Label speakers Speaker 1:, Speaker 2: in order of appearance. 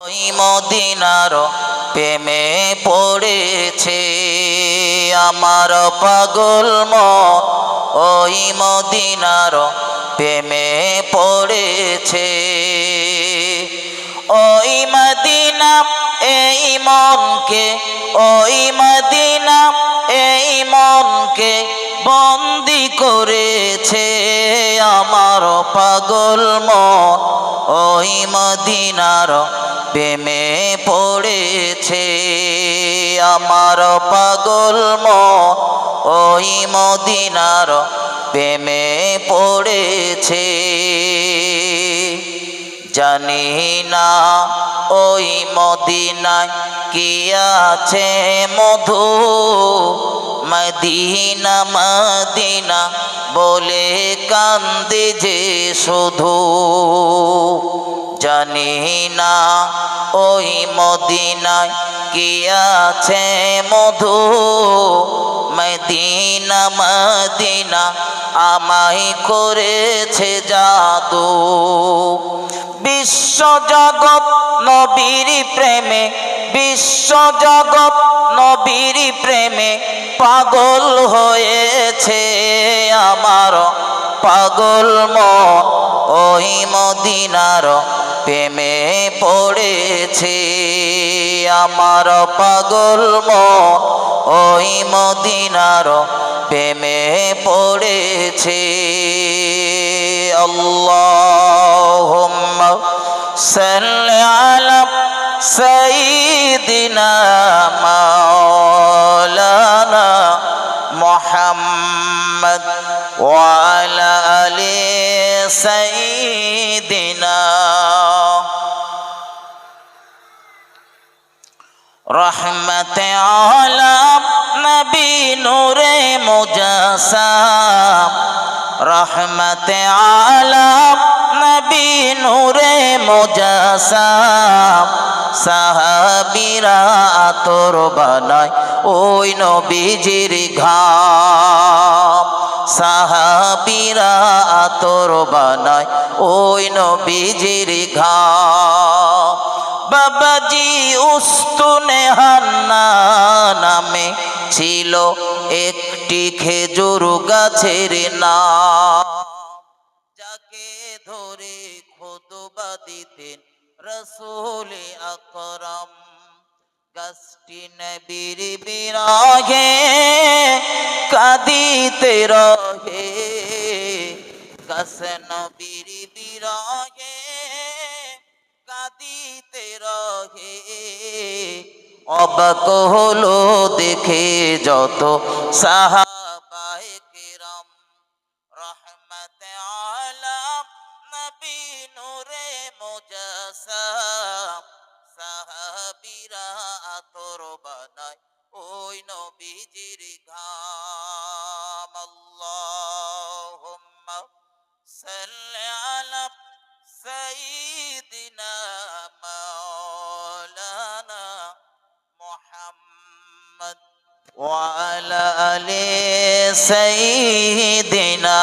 Speaker 1: ওই মদিনার প্রেমে পড়েছে আমার পাগল মন, ওই মদিনার প্রেমে পড়েছে। ওই মদিনা এই মনকে, ওই মদিনা এই মনকে বন্দি করেছে আমার পাগল মন, ওই মদিনার প্রেমে পড়েছে আমার পাগল মন, ওই মদিনার প্রেমে পড়েছে। জানি না ওই মদিনায় কি আছে মধু, মদিনা মদিনা বলে কান্দে যে শুধু। জানি না ওই মদিনায় কি আছে মধু, মদিনা মদিনা আমায় করেছে জাদু। বিশ্ব জগৎ নবীর প্রেমে, বিশ্ব জগৎ নবীর প্রেমে পাগল হয়েছে আমার পাগল মন, ওই মদিনার প্রেমে পড়েছে আমার পাগল মন, ওই মদিনার প্রেমে পড়েছে। আল্লাহুম্মা সাল্লি আলা সাইয়্যিদিনা মাওলানা মুহাম্মদ ওয়া আলা আলি সাইয়্যিদিনা। রহমতে আলম নবী নূরে মুজাসসাম, রহমতে আলম নবী নূরে মুজাসসাম। সাহাবীরা আতর বানায় ওই নবীজির ঘাম, সাহাবীরা আতর বানায় ওই নবীজির ঘাম। বাবাজি উস্তুনে হান্না নামে ছিল একটি খেজুর গাছের নাম, যাকে ধরে খুতবা দিতেন রাসূল আকরাম। গাছটি নবীর বিরহে কাঁদিতে রহে, গাছ নবীর বিরহে কাঁদিতে রহে। অবাক হলো দেখে যত সাহাবায়ে কেরাম, রহমতে আলম নবী নূরে মুজাসসাম। সাহাবীরা আতর বানায় ওই নবীজির ঘাম। আল্লাহুম্মা সাল্লি আলা সাইয়্যিদিনা মাওলানা মুহাম্মদ ওয়া আলা আলি সাইয়্যিদিনা।